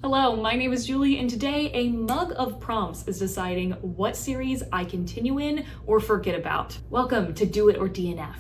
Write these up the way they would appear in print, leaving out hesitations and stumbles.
Hello, my name is Julie, and today a mug of prompts is deciding what series I continue in or forget about. Welcome to Do It or DNF.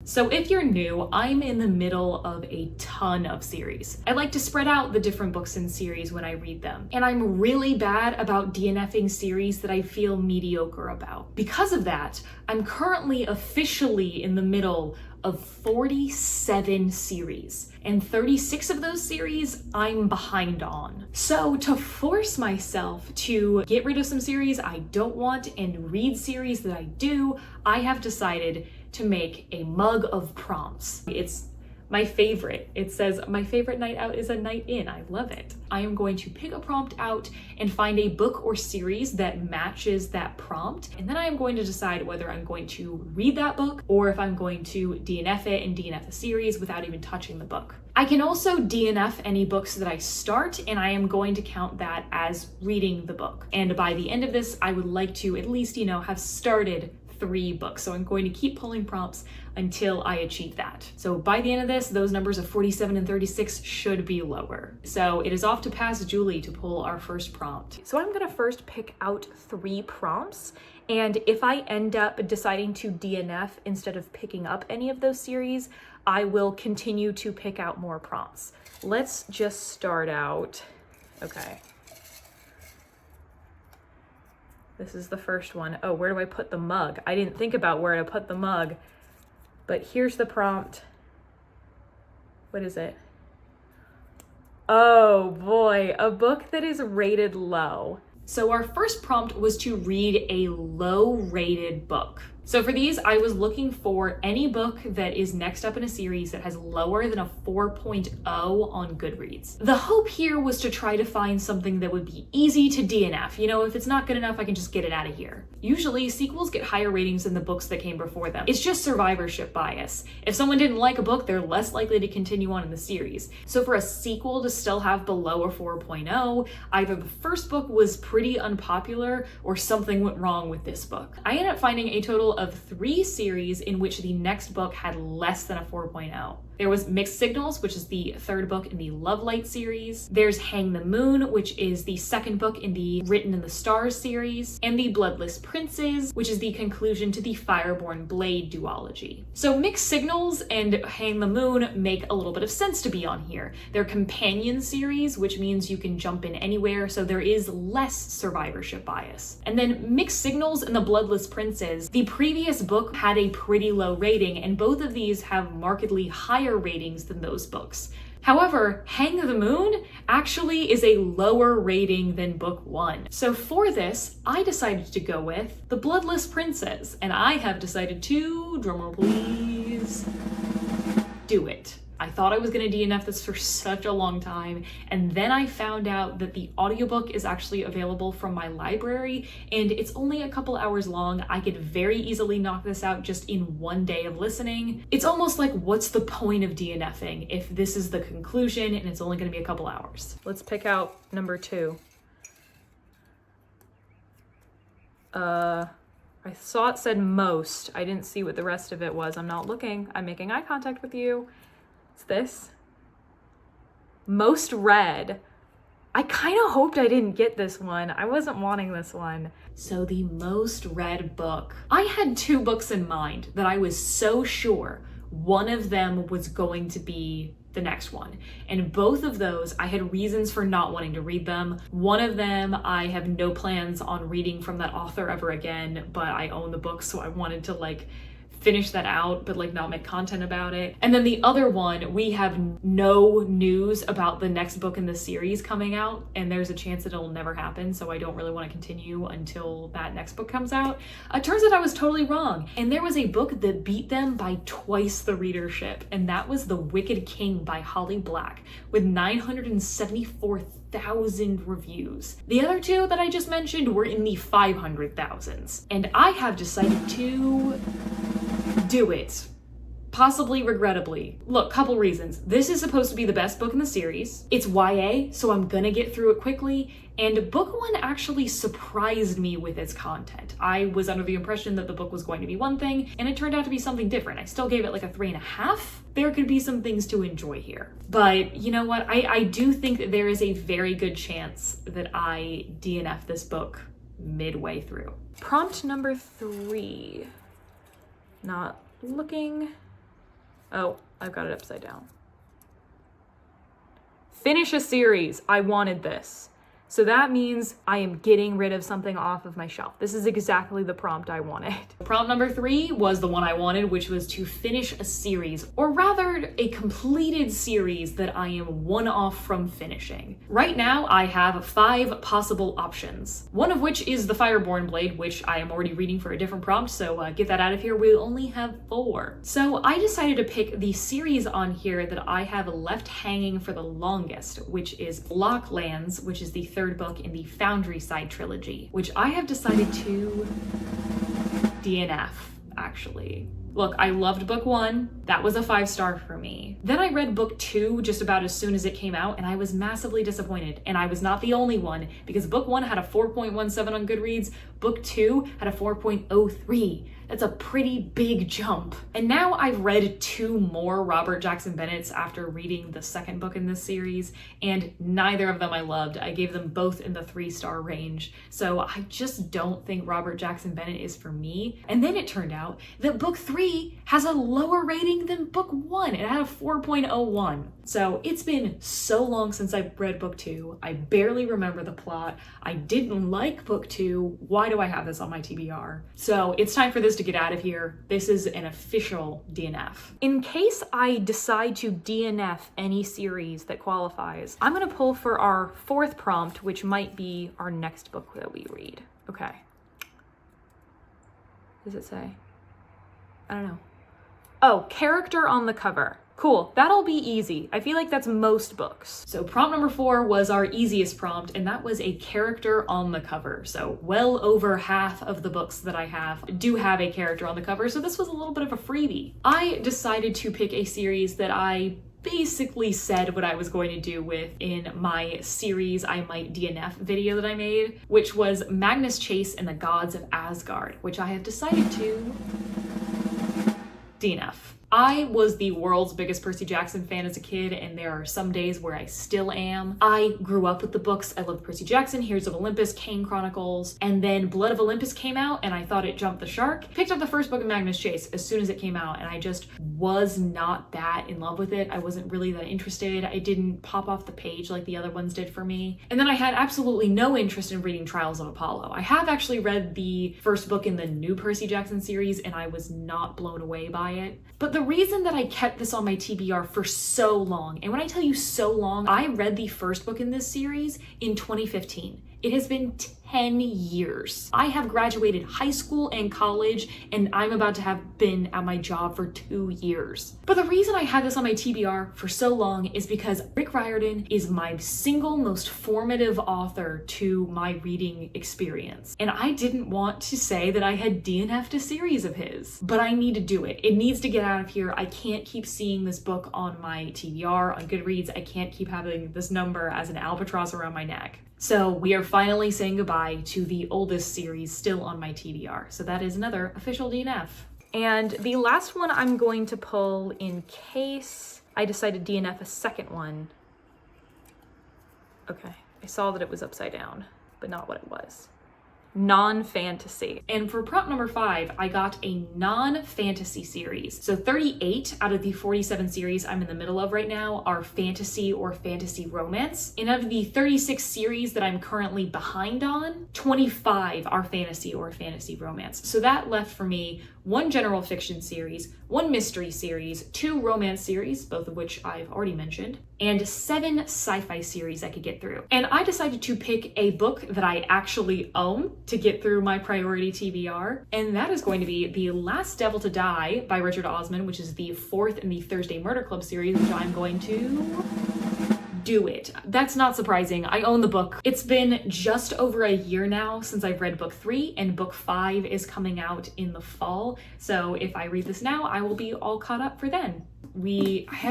So if you're new, I'm in the middle of a ton of series. I like to spread out the different books and series when I read them. And I'm really bad about DNFing series that I feel mediocre about. Because of that, I'm currently officially in the middle of 47 series, and 36 of those series I'm behind on. So to force myself to get rid of some series I don't want and read series that I do, I have decided to make a mug of prompts. It's my favorite. It says, my favorite night out is a night in. I love it. I am going to pick a prompt out and find a book or series that matches that prompt. And then I am going to decide whether I'm going to read that book or if I'm going to DNF it and DNF the series without even touching the book. I can also DNF any books that I start, and I am going to count that as reading the book. And by the end of this, I would like to at least, have started 3 books. So I'm going to keep pulling prompts until I achieve that. So by the end of this, those numbers of 47 and 36 should be lower. So it is off to Past Julie to pull our first prompt. So I'm gonna first pick out 3 prompts. And if I end up deciding to DNF instead of picking up any of those series, I will continue to pick out more prompts. Let's just start out. Okay. This is the first one. Oh, where do I put the mug? I didn't think about where to put the mug, but here's the prompt. What is it? Oh boy, a book that is rated low. So our first prompt was to read a low-rated book. So for these, I was looking for any book that is next up in a series that has lower than a 4.0 on Goodreads. The hope here was to try to find something that would be easy to DNF. If it's not good enough, I can just get it out of here. Usually, sequels get higher ratings than the books that came before them. It's just survivorship bias. If someone didn't like a book, they're less likely to continue on in the series. So for a sequel to still have below a 4.0, either the first book was pretty unpopular or something went wrong with this book. I ended up finding a total of 3 series in which the next book had less than a 4.0. There was Mixed Signals, which is the 3rd book in the Love Light series. There's Hang the Moon, which is the 2nd book in the Written in the Stars series. And the Bloodless Princes, which is the conclusion to the Fireborn Blade duology. So Mixed Signals and Hang the Moon make a little bit of sense to be on here. They're companion series, which means you can jump in anywhere, so there is less survivorship bias. And then Mixed Signals and the Bloodless Princes, the previous book had a pretty low rating, and both of these have markedly higher ratings than those books. However, Hang the Moon actually is a lower rating than book 1. So for this, I decided to go with The Bloodless Princes, and I have decided to, drumroll please, do it. I thought I was gonna DNF this for such a long time, and then I found out that the audiobook is actually available from my library, and it's only a couple hours long. I could very easily knock this out just in 1 day of listening. It's almost like, what's the point of DNFing if this is the conclusion and it's only gonna be a couple hours? Let's pick out number 2. I saw it said most. I didn't see what the rest of it was. I'm not looking. I'm making eye contact with you. It's this. Most read. I kind of hoped I didn't get this one. I wasn't wanting this one. So the most read book. I had 2 books in mind that I was so sure one of them was going to be the next one. And both of those, I had reasons for not wanting to read them. One of them, I have no plans on reading from that author ever again, but I own the book, so I wanted to finish that out, but not make content about it. And then the other one, we have no news about the next book in the series coming out, and there's a chance that it'll never happen, so I don't really want to continue until that next book comes out. It turns out I was totally wrong, and there was a book that beat them by twice the readership, and that was The Wicked King by Holly Black, with 974,000 reviews. The other 2 that I just mentioned were in the 500,000s, and I have decided to do it. possibly regrettably. Look, couple reasons. This is supposed to be the best book in the series. It's YA, so I'm gonna get through it quickly. And book one actually surprised me with its content. I was under the impression that the book was going to be one thing, and it turned out to be something different. I still gave it like a 3.5. There could be some things to enjoy here. But you know what? I do think that there is a very good chance that I DNF this book midway through. Prompt number 3. Not looking. Oh, I've got it upside down. Finish a series. I wanted this. So that means I am getting rid of something off of my shelf. This is exactly the prompt I wanted. Prompt number 3 was the one I wanted, which was to finish a series, or rather a completed series that I am one off from finishing. Right now, I have 5 possible options, one of which is the Fireborn Blade, which I am already reading for a different prompt, so get that out of here. We only have 4. So I decided to pick the series on here that I have left hanging for the longest, which is Blocklands, which is the 3rd book in the Foundry Side trilogy, which I have decided to DNF, actually. Look, I loved book 1. That was a 5-star for me. Then I read book 2 just about as soon as it came out, and I was massively disappointed. And I was not the only one, because book 1 had a 4.17 on Goodreads, book 2 had a 4.03. That's a pretty big jump. And now I've read 2 more Robert Jackson Bennett's after reading the 2nd book in this series, and neither of them I loved. I gave them both in the 3-star range. So I just don't think Robert Jackson Bennett is for me. And then it turned out that book 3 has a lower rating than book 1. It had a 4.01. So it's been so long since I've read book 2. I barely remember the plot. I didn't like book 2. Why do I have this on my TBR? So it's time for this to get out of here. This is an official DNF. In case I decide to DNF any series that qualifies, I'm gonna pull for our 4th prompt, which might be our next book that we read. Okay. What does it say? I don't know. Oh, character on the cover. Cool, that'll be easy. I feel like that's most books. So prompt number 4 was our easiest prompt, and that was a character on the cover. So well over half of the books that I have do have a character on the cover, so this was a little bit of a freebie. I decided to pick a series that I basically said what I was going to do with in my series I might DNF video that I made, which was Magnus Chase and the Gods of Asgard, which I have decided to DNF. I was the world's biggest Percy Jackson fan as a kid, and there are some days where I still am. I grew up with the books. I loved Percy Jackson, Heroes of Olympus, Kane Chronicles, and then Blood of Olympus came out, and I thought it jumped the shark. Picked up the first book of Magnus Chase as soon as it came out, and I just was not that in love with it. I wasn't really that interested. It didn't pop off the page like the other ones did for me. And then I had absolutely no interest in reading Trials of Apollo. I have actually read the first book in the new Percy Jackson series, and I was not blown away by it. But the reason that I kept this on my TBR for so long, and when I tell you so long, I read the first book in this series in 2015. It has been 10 years. I have graduated high school and college, and I'm about to have been at my job for 2 years. But the reason I had this on my TBR for so long is because Rick Riordan is my single most formative author to my reading experience. And I didn't want to say that I had DNF'd a series of his, but I need to do it. It needs to get out of here. I can't keep seeing this book on my TBR, on Goodreads. I can't keep having this number as an albatross around my neck. So we are finally saying goodbye to the oldest series still on my TBR. So that is another official DNF. And the last one I'm going to pull in case I decide to DNF a second one. Okay, I saw that it was upside down, but not what it was. Non-fantasy. And for prompt number 5, I got a non-fantasy series. So 38 out of the 47 series I'm in the middle of right now are fantasy or fantasy romance. And of the 36 series that I'm currently behind on, 25 are fantasy or fantasy romance. So that left for me 1 general fiction series, 1 mystery series, 2 romance series, both of which I've already mentioned, and 7 sci-fi series I could get through. And I decided to pick a book that I actually own to get through my priority TBR, and that is going to be The Last Devil to Die by Richard Osman, which is the 4th in the Thursday Murder Club series, which I'm going to do it. That's not surprising. I own the book. It's been just over a year now since I've read book 3, and book 5 is coming out in the fall. So if I read this now, I will be all caught up for then.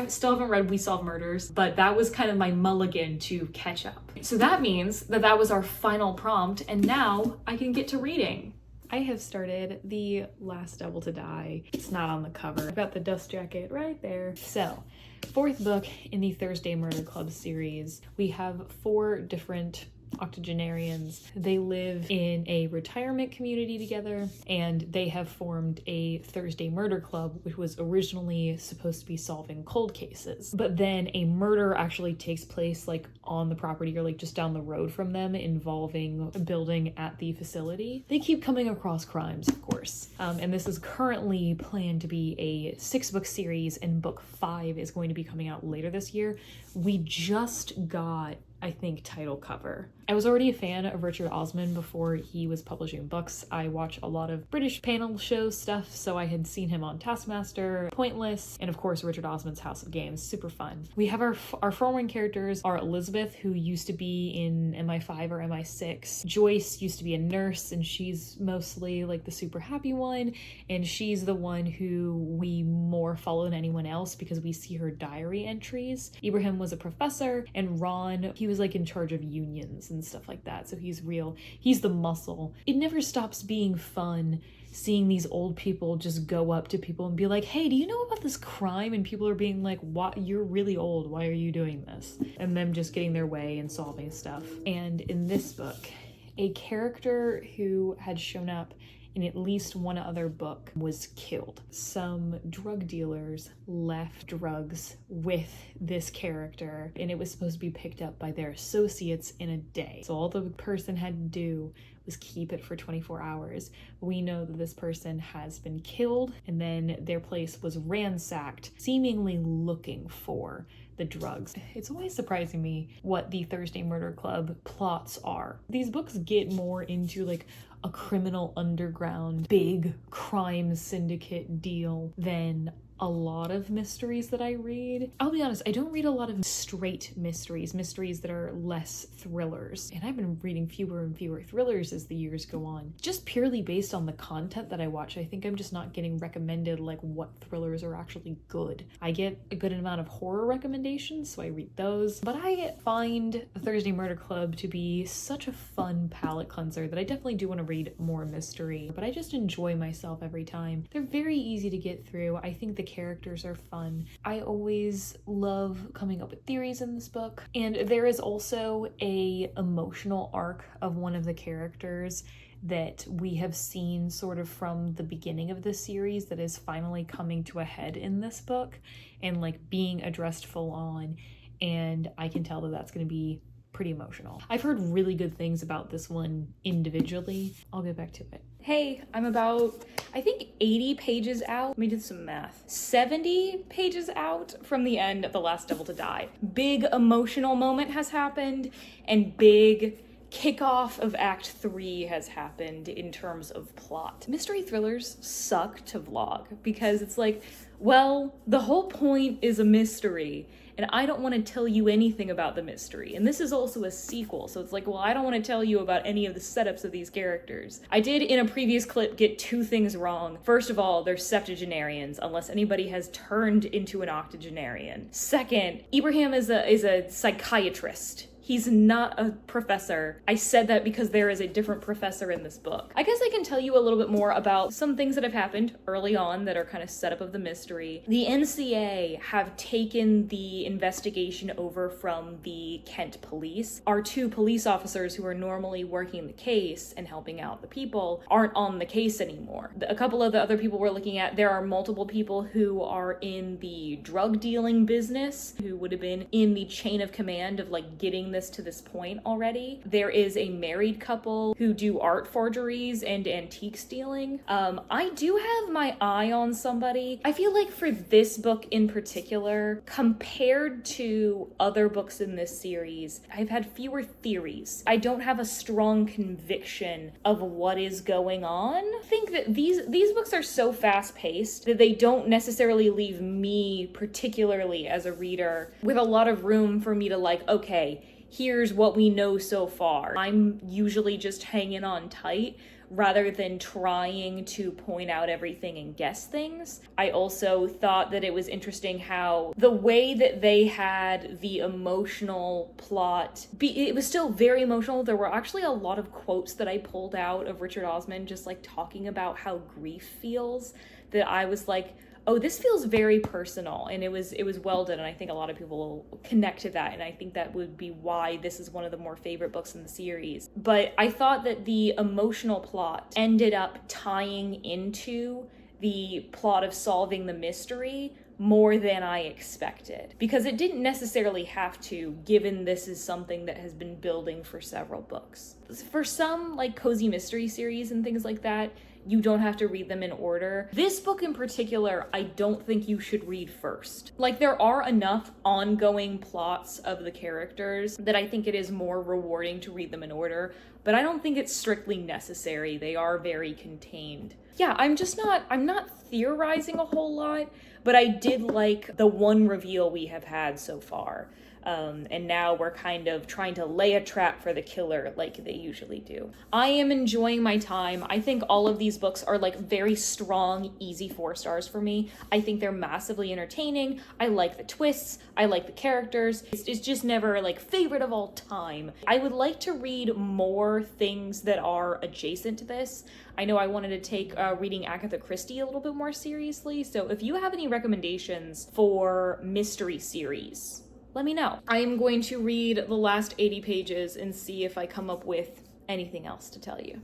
Still haven't read We Solve Murders, but that was kind of my mulligan to catch up. So that means that was our final prompt, and now I can get to reading. I have started The Last Devil to Die. It's not on the cover. I've got the dust jacket right there. So, 4th book in the Thursday Murder Club series. We have 4 different octogenarians. They live in a retirement community together, and they have formed a Thursday Murder Club, which was originally supposed to be solving cold cases. But then a murder actually takes place like on the property or like just down the road from them, involving a building at the facility. They keep coming across crimes, of course. And this is currently planned to be a 6-book series, and book 5 is going to be coming out later this year. We just got, I think, title cover. I was already a fan of Richard Osman before he was publishing books. I watch a lot of British panel show stuff, so I had seen him on Taskmaster, Pointless, and of course Richard Osman's House of Games. Super fun. We have our 4 main characters are Elizabeth, who used to be in MI5 or MI6. Joyce used to be a nurse, and she's mostly like the super happy one, and she's the one who we more follow than anyone else because we see her diary entries. Ibrahim was a professor, and Ron, he was like in charge of unions and stuff like that, so he's real. He's the muscle. It never stops being fun seeing these old people just go up to people and be like, hey, do you know about this crime? And people are being like, what? You're really old. Why are you doing this? And them just getting their way and solving stuff. And in this book, a character who had shown up in at least one other book was killed. Some drug dealers left drugs with this character, and it was supposed to be picked up by their associates in a day. So all the person had to do was keep it for 24 hours. We know that this person has been killed, and then their place was ransacked, seemingly looking for the drugs. It's always surprising me what the Thursday Murder Club plots are. These books get more into like a criminal underground, big crime syndicate deal than a lot of mysteries that I read. I'll be honest, I don't read a lot of straight mysteries that are less thrillers. And I've been reading fewer and fewer thrillers as the years go on. Just purely based on the content that I watch, I think I'm just not getting recommended like what thrillers are actually good. I get a good amount of horror recommendations, so I read those. But I find Thursday Murder Club to be such a fun palate cleanser that I definitely do want to read more mystery. But I just enjoy myself every time. They're very easy to get through. I think the characters are fun. I always love coming up with theories in this book. And there is also a emotional arc of one of the characters that we have seen sort of from the beginning of the series that is finally coming to a head in this book and like being addressed full on. And I can tell that that's going to be pretty emotional. I've heard really good things about this one individually. I'll get back to it. Hey, I'm about, I think 80 pages out. Let me do some math. 70 pages out from the end of The Last Devil to Die. Big emotional moment has happened, and big kickoff of Act 3 has happened in terms of plot. Mystery thrillers suck to vlog because it's like, well, the whole point is a mystery, and I don't want to tell you anything about the mystery. And this is also a sequel, so it's like, well, I don't want to tell you about any of the setups of these characters. I did, in a previous clip, get 2 things wrong. First of all, they're septuagenarians, unless anybody has turned into an octogenarian. Second, Ibrahim is a psychiatrist. He's not a professor. I said that because there is a different professor in this book. I guess I can tell you a little bit more about some things that have happened early on that are kind of set up of the mystery. The NCA have taken the investigation over from the Kent police. Our 2 police officers who are normally working the case and helping out the people aren't on the case anymore. A couple of the other people we're looking at, there are multiple people who are in the drug dealing business who would have been in the chain of command of like getting this to this point already. There is a married couple who do art forgeries and antique stealing. I do have my eye on somebody. I feel like for this book in particular, compared to other books in this series, I've had fewer theories. I don't have a strong conviction of what is going on. I think that these books are so fast-paced that they don't necessarily leave me, particularly as a reader, with a lot of room for me to like, okay, here's what we know so far. I'm usually just hanging on tight rather than trying to point out everything and guess things. I also thought that it was interesting how the way that they had the emotional plot, it was still very emotional. There were actually a lot of quotes that I pulled out of Richard Osman just like talking about how grief feels, that I was like, oh, this feels very personal, and it was well done, and I think a lot of people will connect to that, and I think that would be why this is one of the more favorite books in the series. But I thought that the emotional plot ended up tying into the plot of solving the mystery more than I expected, because it didn't necessarily have to, given this is something that has been building for several books. For some like cozy mystery series and things like that, you don't have to read them in order. This book in particular, I don't think you should read first. Like, there are enough ongoing plots of the characters that I think it is more rewarding to read them in order, but I don't think it's strictly necessary. They are very contained. Yeah, I'm not theorizing a whole lot, but I did like the one reveal we have had so far. And now we're kind of trying to lay a trap for the killer like they usually do. I am enjoying my time. I think all of these books are like very strong, easy 4 stars for me. I think they're massively entertaining. I like the twists. I like the characters. It's just never like favorite of all time. I would like to read more things that are adjacent to this. I know I wanted to take reading Agatha Christie a little bit more seriously. So if you have any recommendations for mystery series, let me know. I am going to read the last 80 pages and see if I come up with anything else to tell you.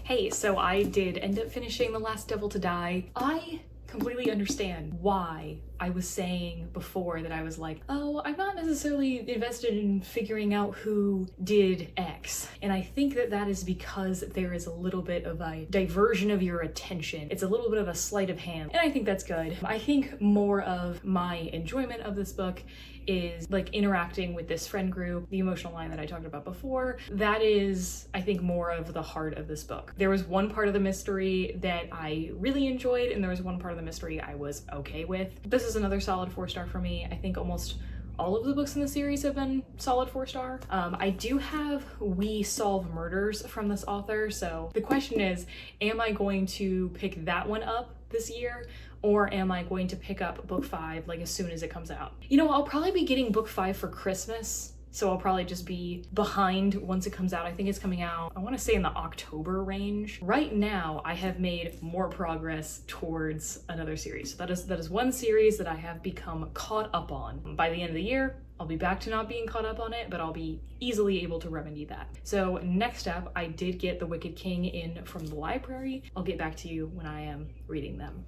Hey, so I did end up finishing The Last Devil to Die. I completely understand why I was saying before that I was like, oh, I'm not necessarily invested in figuring out who did X. And I think that that is because there is a little bit of a diversion of your attention. It's a little bit of a sleight of hand, and I think that's good. I think more of my enjoyment of this book is like interacting with this friend group, the emotional line that I talked about before. That is, I think, more of the heart of this book. There was one part of the mystery that I really enjoyed, and there was one part of the mystery I was okay with. This is another solid 4-star for me. I think almost all of the books in the series have been solid 4-star. I do have We Solve Murders from this author, so the question is, am I going to pick that one up this year, or am I going to pick up book 5 like as soon as it comes out? You know, I'll probably be getting book 5 for Christmas, so I'll probably just be behind once it comes out. I think it's coming out, I want to say in the October range. Right now, I have made more progress towards another series. So that is one series that I have become caught up on. By the end of the year, I'll be back to not being caught up on it, but I'll be easily able to remedy that. So next up, I did get The Wicked King in from the library. I'll get back to you when I am reading them.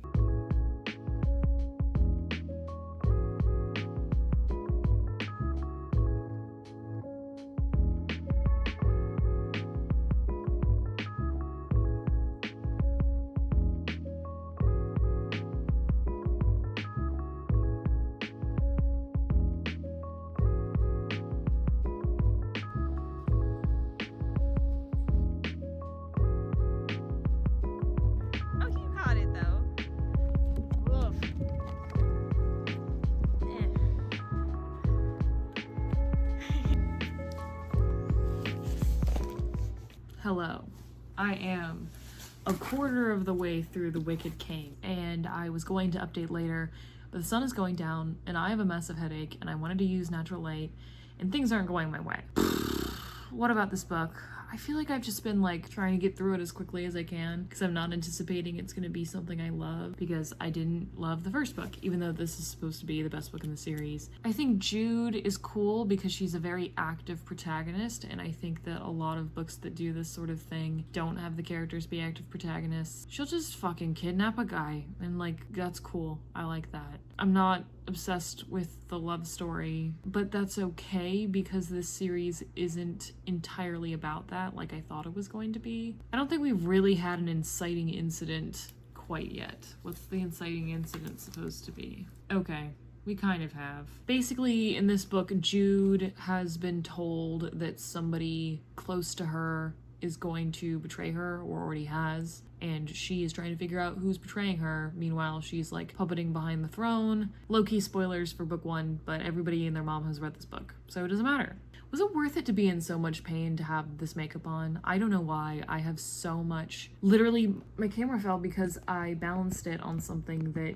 Hello, I am a quarter of the way through The Wicked King, and I was going to update later, but the sun is going down, and I have a massive headache, and I wanted to use natural light, and things aren't going my way. What about this book? I feel like I've just been like trying to get through it as quickly as I can because I'm not anticipating it's gonna be something I love, because I didn't love the first book, even though this is supposed to be the best book in the series. I think Jude is cool because she's a very active protagonist, and I think that a lot of books that do this sort of thing don't have the characters be active protagonists. She'll just fucking kidnap a guy, and like, that's cool. I like that. I'm not obsessed with the love story, but that's okay because this series isn't entirely about that like I thought it was going to be. I don't think we've really had an inciting incident quite yet. What's the inciting incident supposed to be? Okay, we kind of have. Basically, in this book, Jude has been told that somebody close to her is going to betray her, or already has, and she is trying to figure out who's betraying her. Meanwhile, she's like puppeting behind the throne. Low-key spoilers for book 1, but everybody and their mom has read this book, so it doesn't matter. Was it worth it to be in so much pain to have this makeup on? I don't know why. I have so much. Literally, my camera fell because I balanced it on something that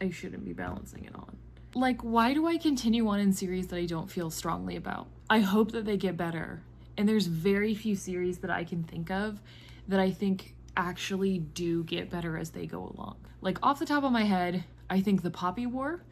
I shouldn't be balancing it on. Like, why do I continue on in series that I don't feel strongly about? I hope that they get better. And there's very few series that I can think of that I think actually do get better as they go along. Like, off the top of my head, I think The Poppy War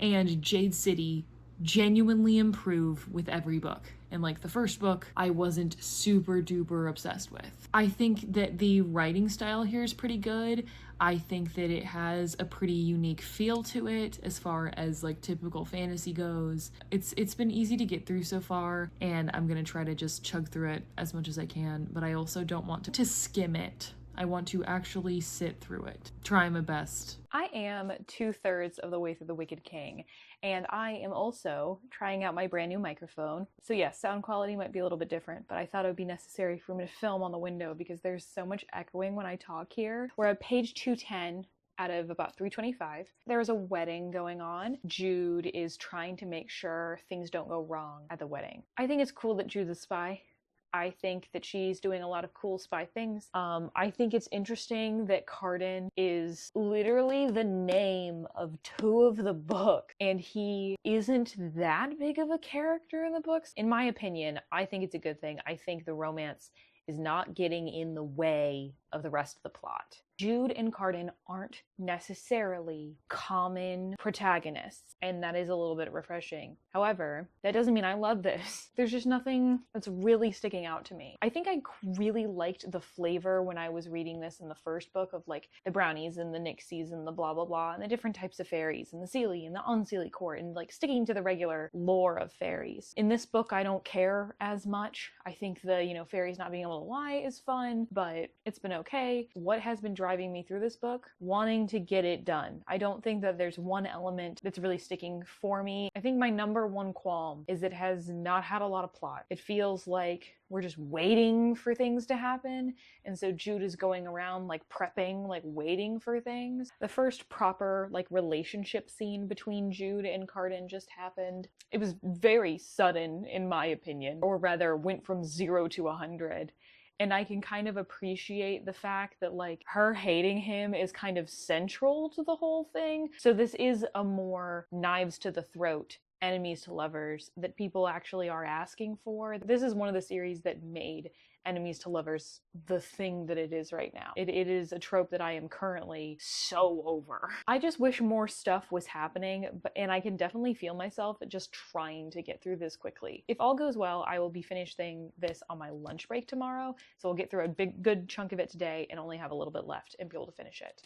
and Jade City genuinely improve with every book. And like the first book, I wasn't super duper obsessed with. I think that the writing style here is pretty good. I think that it has a pretty unique feel to it as far as like typical fantasy goes. It's been easy to get through so far, and I'm gonna try to just chug through it as much as I can, but I also don't want to skim it. I want to actually sit through it. Try my best. I am 2/3 of the way through The Wicked King, and I am also trying out my brand new microphone. So yes, sound quality might be a little bit different, but I thought it would be necessary for me to film on the window because there's so much echoing when I talk here. We're at page 210 out of about 325. There's a wedding going on. Jude is trying to make sure things don't go wrong at the wedding. I think it's cool that Jude's a spy. I think that she's doing a lot of cool spy things. I think it's interesting that Cardan is literally the name of 2 of the books, and he isn't that big of a character in the books. In my opinion, I think it's a good thing. I think the romance is not getting in the way of the rest of the plot. Jude and Cardan aren't necessarily common protagonists, and that is a little bit refreshing. However, that doesn't mean I love this. There's just nothing that's really sticking out to me. I think I really liked the flavor when I was reading this in the first book of like the brownies and the Nixies and the blah blah blah and the different types of fairies and the Seelie and the Unseelie court and like sticking to the regular lore of fairies. In this book, I don't care as much. I think the, fairies not being able to lie is fun, but it's been okay. What has been driving me through this book? Wanting to get it done. I don't think that there's one element that's really sticking for me. I think my number one qualm is it has not had a lot of plot. It feels like we're just waiting for things to happen, and so Jude is going around like prepping, like waiting for things. The first proper like relationship scene between Jude and Cardan just happened. It was very sudden in my opinion, or rather went from 0 to 100. And I can kind of appreciate the fact that like her hating him is kind of central to the whole thing. So this is a more knives to the throat, enemies to lovers that people actually are asking for. This is one of the series that made enemies to lovers the thing that it is right now. It is a trope that I am currently so over. I just wish more stuff was happening, and I can definitely feel myself just trying to get through this quickly. If all goes well, I will be finishing this on my lunch break tomorrow, so we'll get through a good chunk of it today and only have a little bit left and be able to finish it.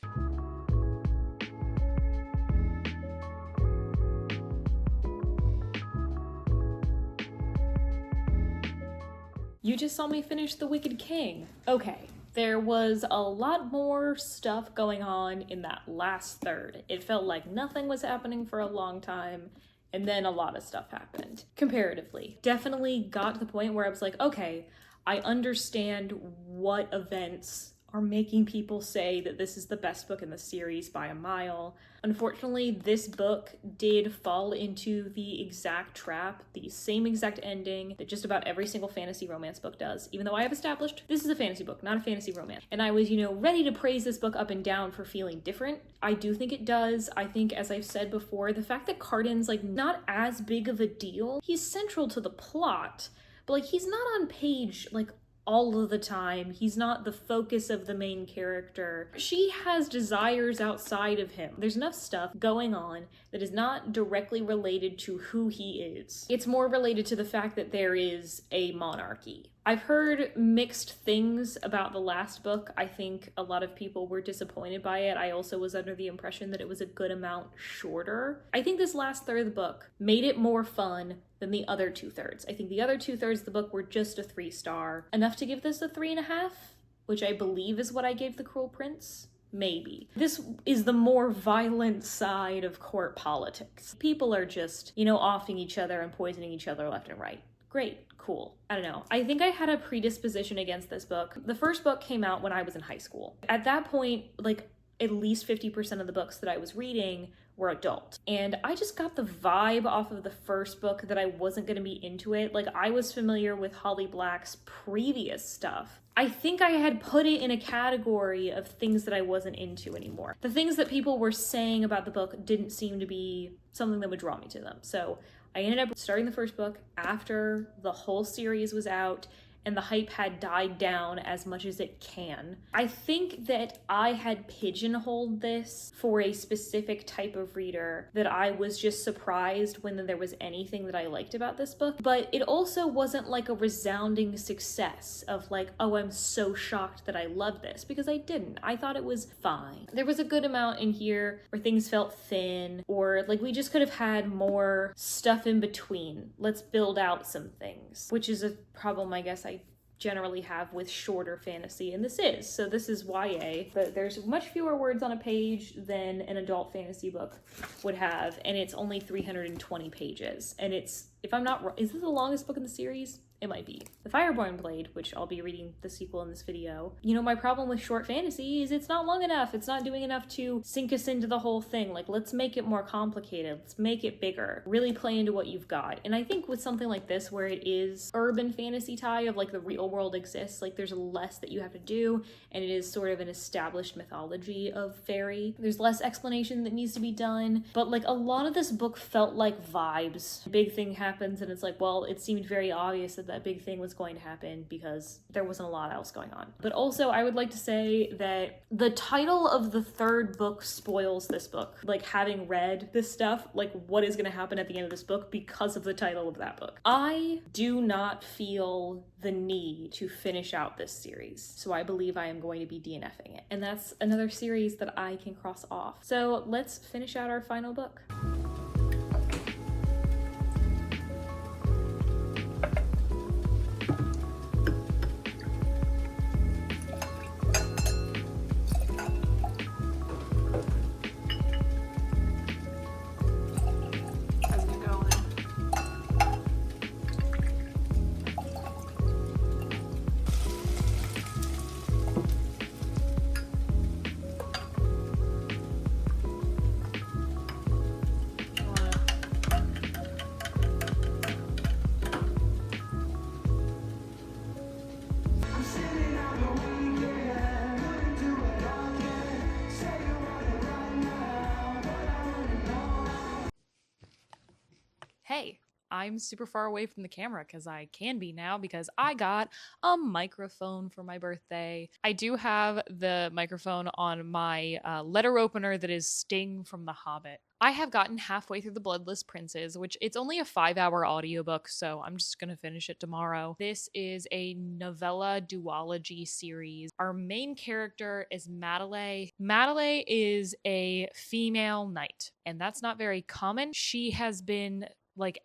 You just saw me finish The Wicked King. Okay, there was a lot more stuff going on in that last third. It felt like nothing was happening for a long time, and then a lot of stuff happened, comparatively. Definitely got to the point where I was like, okay, I understand what events are making people say that this is the best book in the series by a mile. Unfortunately, this book did fall into the exact trap, the same exact ending that just about every single fantasy romance book does, even though I have established this is a fantasy book, not a fantasy romance. And I was, ready to praise this book up and down for feeling different. I do think it does. I think, as I've said before, the fact that Cardan's like not as big of a deal, he's central to the plot, but like he's not on page like all of the time. He's not the focus of the main character. She has desires outside of him. There's enough stuff going on that is not directly related to who he is. It's more related to the fact that there is a monarchy. I've heard mixed things about the last book. I think a lot of people were disappointed by it. I also was under the impression that it was a good amount shorter. I think this last third of the book made it more fun than the other 2/3. I think the other 2/3 of the book were just a 3-star. Enough to give this a 3.5, which I believe is what I gave The Cruel Prince. Maybe. This is the more violent side of court politics. People are just, offing each other and poisoning each other left and right. Great, cool. I don't know. I think I had a predisposition against this book. The first book came out when I was in high school. At that point, like at least 50% of the books that I was reading were adult. And I just got the vibe off of the first book that I wasn't going to be into it. Like I was familiar with Holly Black's previous stuff. I think I had put it in a category of things that I wasn't into anymore. The things that people were saying about the book didn't seem to be something that would draw me to them. So I ended up starting the first book after the whole series was out and the hype had died down as much as it can. I think that I had pigeonholed this for a specific type of reader, that I was just surprised when there was anything that I liked about this book. But it also wasn't like a resounding success of like, oh, I'm so shocked that I love this, because I didn't. I thought it was fine. There was a good amount in here where things felt thin, or like we just could have had more stuff in between. Let's build out some things, which is a problem I guess I generally have with shorter fantasy, and this is YA, but there's much fewer words on a page than an adult fantasy book would have, and it's only 320 pages, and it's, if I'm not wrong, is this the longest book in the series? It might be. The Fireborn Blade, which I'll be reading the sequel in this video. My problem with short fantasy is it's not long enough. It's not doing enough to sink us into the whole thing. Like, let's make it more complicated. Let's make it bigger. Really play into what you've got. And I think with something like this, where it is urban fantasy tie of like the real world exists, like there's less that you have to do, and it is sort of an established mythology of fairy. There's less explanation that needs to be done, but like a lot of this book felt like vibes. A big thing happens and it's like, well, it seemed very obvious that big thing was going to happen because there wasn't a lot else going on. But also I would like to say that the title of the third book spoils this book. Like, having read this stuff, like what is going to happen at the end of this book because of the title of that book. I do not feel the need to finish out this series, so I believe I am going to be DNFing it, and that's another series that I can cross off. So let's finish out our final book. Hey, I'm super far away from the camera because I can be now, because I got a microphone for my birthday. I do have the microphone on my letter opener that is Sting from The Hobbit. I have gotten halfway through The Bloodless Princes, which it's only a 5-hour audiobook, so I'm just gonna finish it tomorrow. This is a novella duology series. Our main character is Madelay. Madelay is a female knight, and that's not very common. She has been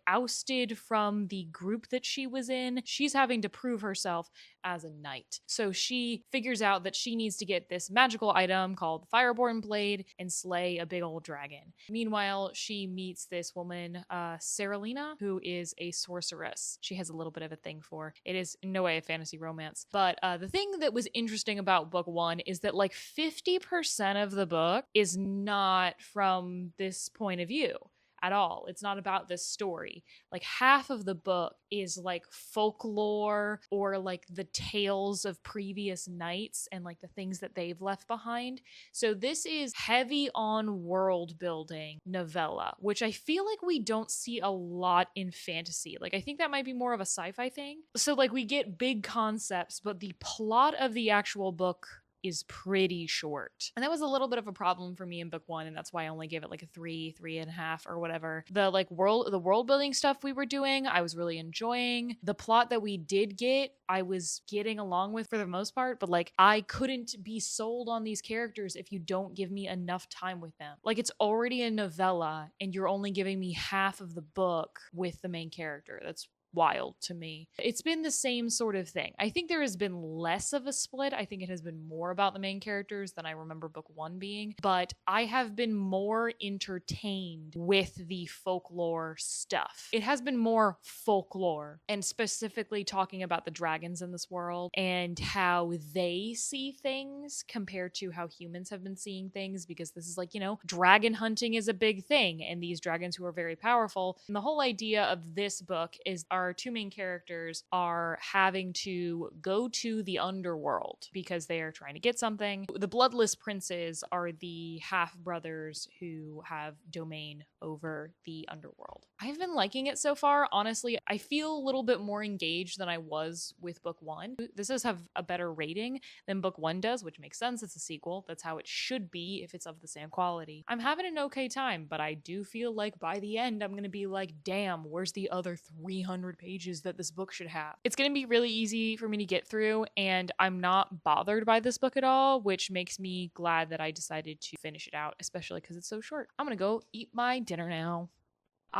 ousted from the group that she was in. She's having to prove herself as a knight. So she figures out that she needs to get this magical item called the Fireborn Blade and slay a big old dragon. Meanwhile, she meets this woman, Saralina, who is a sorceress. She has a little bit of a thing for. It is in no way a fantasy romance. But the thing that was interesting about book one is that 50% of the book is not from this point of view. at all. It's not about this story. Like half of the book is like folklore or like the tales of previous knights and like the things that they've left behind. So this is heavy on world building novella, which I feel like we don't see a lot in fantasy. Like I think that might be more of a sci-fi thing. So like we get big concepts, but the plot of the actual book is pretty short. And that was a little bit of a problem for me in book one, and that's why I only gave it like a 3.5 or whatever. The world building stuff we were doing, I was really enjoying. The plot that we did get, I was getting along with for the most part, but like I couldn't be sold on these characters if you don't give me enough time with them. Like it's already a novella and you're only giving me half of the book with the main character. That's wild to me. It's been the same sort of thing. I think there has been less of a split. I think it has been more about the main characters than I remember book one being, but I have been more entertained with the folklore stuff. It has been more folklore, and specifically talking about the dragons in this world and how they see things compared to how humans have been seeing things, because this is like, you know, dragon hunting is a big thing and these dragons who are very powerful. And the whole idea of this book is our two main characters are having to go to the underworld because they are trying to get something. The bloodless princes are the half brothers who have domain over the underworld. I've been liking it so far. Honestly, I feel a little bit more engaged than I was with book one. This does have a better rating than book one does, which makes sense. It's a sequel. That's how it should be if it's of the same quality. I'm having an okay time, but I do feel like by the end, I'm going to be like, damn, where's the other 300 pages that this book should have? It's going to be really easy for me to get through, and I'm not bothered by this book at all, which makes me glad that I decided to finish it out, especially because it's so short. I'm going to go eat my dinner now.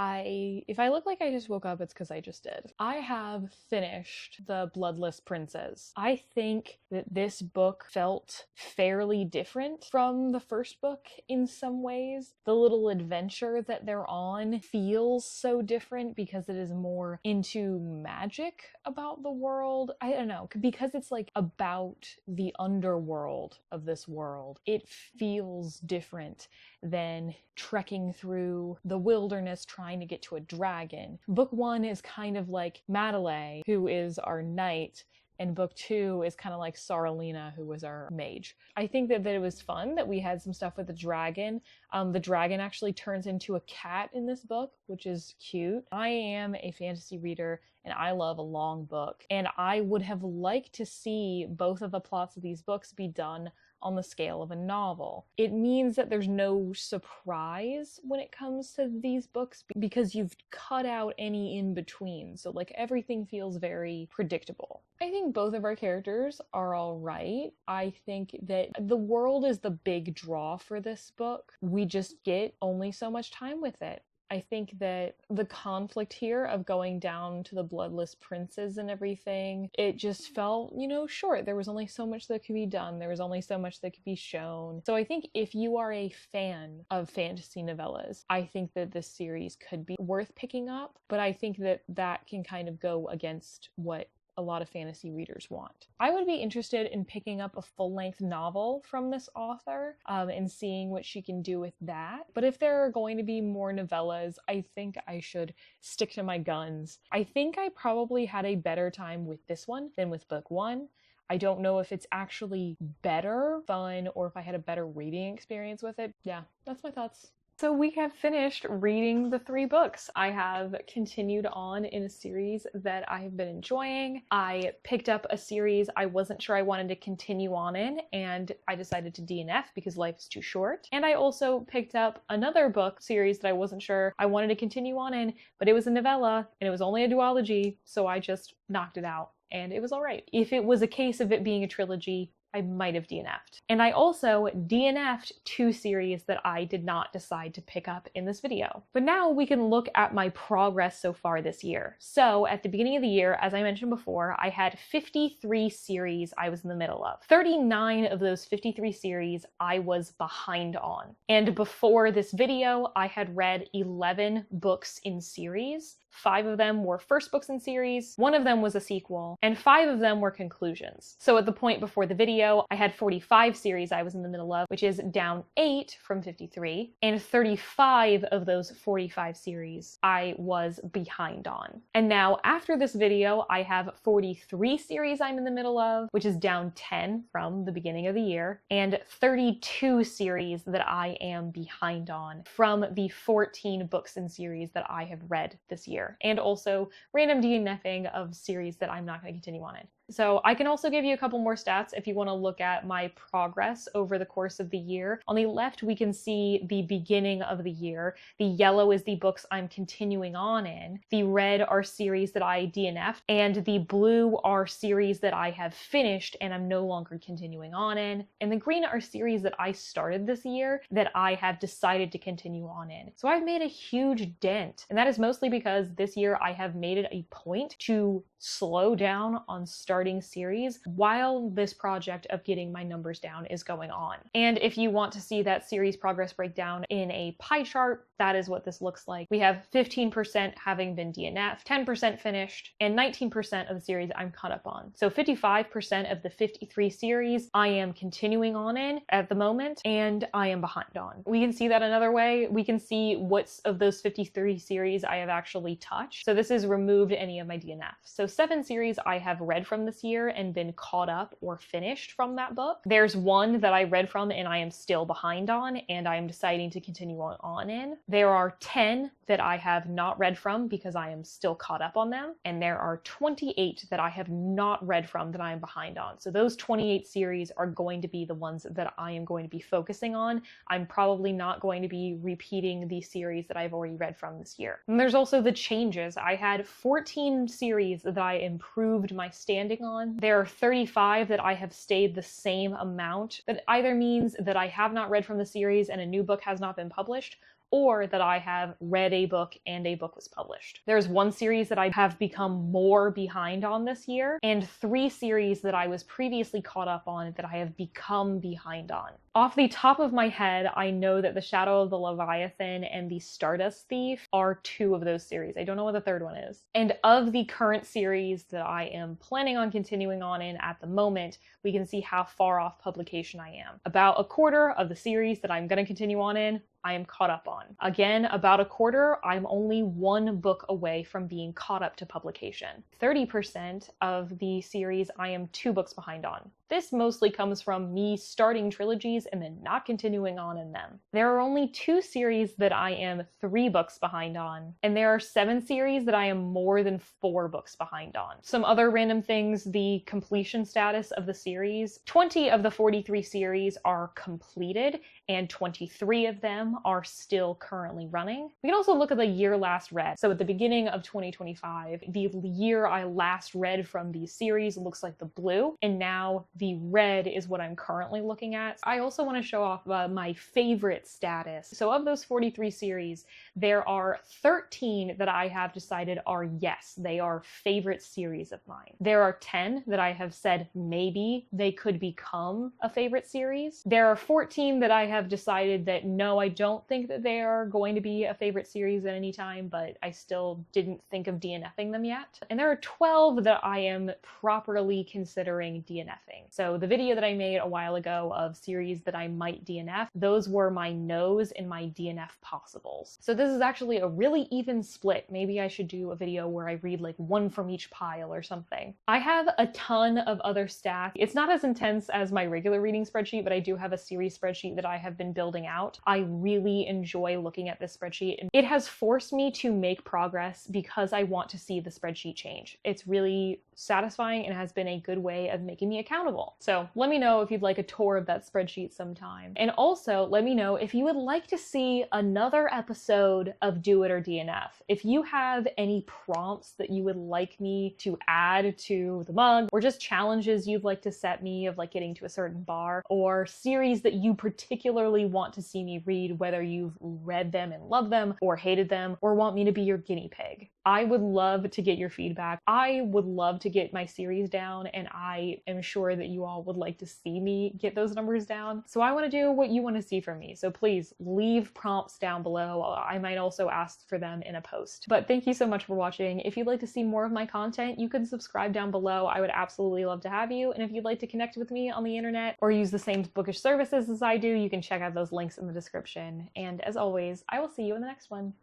If I look like I just woke up, it's because I just did. I have finished The Bloodless Princes. I think that this book felt fairly different from the first book in some ways. The little adventure that they're on feels so different because it is more into magic about the world. I don't know, because it's like about the underworld of this world. It feels different than trekking through the wilderness trying to get to a dragon. Book one is kind of like Madeleine, who is our knight, and book two is kind of like Saralina, who was our mage. I think that it was fun that we had some stuff with the dragon. The dragon actually turns into a cat in this book, which is cute. I am a fantasy reader and I love a long book, and I would have liked to see both of the plots of these books be done on the scale of a novel. It means that there's no surprise when it comes to these books because you've cut out any in between. So like everything feels very predictable. I think both of our characters are all right. I think that the world is the big draw for this book. We just get only so much time with it. I think that the conflict here of going down to the bloodless princes and everything, it just felt, short. There was only so much that could be done. There was only so much that could be shown. So I think if you are a fan of fantasy novellas, I think that this series could be worth picking up, but I think that that can kind of go against what a lot of fantasy readers want. I would be interested in picking up a full-length novel from this author and seeing what she can do with that. But if there are going to be more novellas, I think I should stick to my guns. I think I probably had a better time with this one than with book one. I don't know if it's actually better, fun, or if I had a better reading experience with it. Yeah, that's my thoughts. So we have finished reading the 3 books. I have continued on in a series that I have been enjoying. I picked up a series I wasn't sure I wanted to continue on in, and I decided to DNF because life is too short. And I also picked up another book series that I wasn't sure I wanted to continue on in, but it was a novella and it was only a duology, so I just knocked it out. And it was all right. If it was a case of it being a trilogy, I might have DNF'd. And I also DNF'd 2 series that I did not decide to pick up in this video. But now we can look at my progress so far this year. So at the beginning of the year, as I mentioned before, I had 53 series I was in the middle of. 39 of those 53 series I was behind on. And before this video, I had read 11 books in series. 5 of them were first books in series, 1 of them was a sequel, and 5 of them were conclusions. So at the point before the video, I had 45 series I was in the middle of, which is down 8 from 53, and 35 of those 45 series I was behind on. And now after this video, I have 43 series I'm in the middle of, which is down 10 from the beginning of the year, and 32 series that I am behind on from the 14 books in series that I have read this year, and also random DNFing of series that I'm not going to continue on in. So I can also give you a couple more stats if you want to look at my progress over the course of the year. On the left, we can see the beginning of the year. The yellow is the books I'm continuing on in. The red are series that I DNF'd, and the blue are series that I have finished and I'm no longer continuing on in. And the green are series that I started this year that I have decided to continue on in. So I've made a huge dent, and that is mostly because this year I have made it a point to slow down on starting series while this project of getting my numbers down is going on. And if you want to see that series progress breakdown in a pie chart, that is what this looks like. We have 15% having been DNF, 10% finished, and 19% of the series I'm caught up on. So 55% of the 53 series I am continuing on in at the moment, and I am behind on. We can see that another way. We can see what's of those 53 series I have actually touched. So this has removed any of my DNF. So 7 series I have read from this year and been caught up or finished from that book. There's 1 that I read from and I am still behind on, and I am deciding to continue on in. There are 10 that I have not read from because I am still caught up on them, and there are 28 that I have not read from that I am behind on. So those 28 series are going to be the ones that I am going to be focusing on. I'm probably not going to be repeating the series that I've already read from this year. And there's also the changes. I had 14 series that I improved my standing on. There are 35 that I have stayed the same amount. That either means that I have not read from the series and a new book has not been published, or that I have read a book and a book was published. There's 1 series that I have become more behind on this year, and 3 series that I was previously caught up on that I have become behind on. Off the top of my head, I know that The Shadow of the Leviathan and The Stardust Thief are 2 of those series. I don't know what the 3rd one is. And of the current series that I am planning on continuing on in at the moment, we can see how far off publication I am. About a quarter of the series that I'm going to continue on in, I am caught up on. Again, about a quarter, I'm only 1 book away from being caught up to publication. 30% of the series I am 2 books behind on. This mostly comes from me starting trilogies and then not continuing on in them. There are only 2 series that I am 3 books behind on, and there are 7 series that I am more than 4 books behind on. Some other random things, the completion status of the series. 20 of the 43 series are completed, and 23 of them are still currently running. We can also look at the year last read. So at the beginning of 2025, the year I last read from these series looks like the blue, and now the red is what I'm currently looking at. I also want to show off my favorite status. So of those 43 series, there are 13 that I have decided are yes, they are favorite series of mine. There are 10 that I have said maybe they could become a favorite series. There are 14 that I have decided that no, I don't think that they are going to be a favorite series at any time, but I still didn't think of DNFing them yet. And there are 12 that I am properly considering DNFing. So the video that I made a while ago of series that I might DNF, those were my no's and my DNF possibles. So this is actually a really even split. Maybe I should do a video where I read like 1 from each pile or something. I have a ton of other stats. It's not as intense as my regular reading spreadsheet, but I do have a series spreadsheet that I have been building out. I really enjoy looking at this spreadsheet, and it has forced me to make progress because I want to see the spreadsheet change. It's really satisfying and has been a good way of making me accountable. So let me know if you'd like a tour of that spreadsheet sometime. And also let me know if you would like to see another episode of Do It or DNF. If you have any prompts that you would like me to add to the mug, or just challenges you'd like to set me of like getting to a certain bar, or series that you particularly want to see me read, whether you've read them and loved them or hated them, or want me to be your guinea pig, I would love to get your feedback. I would love to get my series down, and I am sure that you all would like to see me get those numbers down. So I want to do what you want to see from me. So please leave prompts down below. I might also ask for them in a post. But thank you so much for watching. If you'd like to see more of my content, you can subscribe down below. I would absolutely love to have you. And if you'd like to connect with me on the internet or use the same bookish services as I do, you can check out those links in the description. And as always, I will see you in the next one.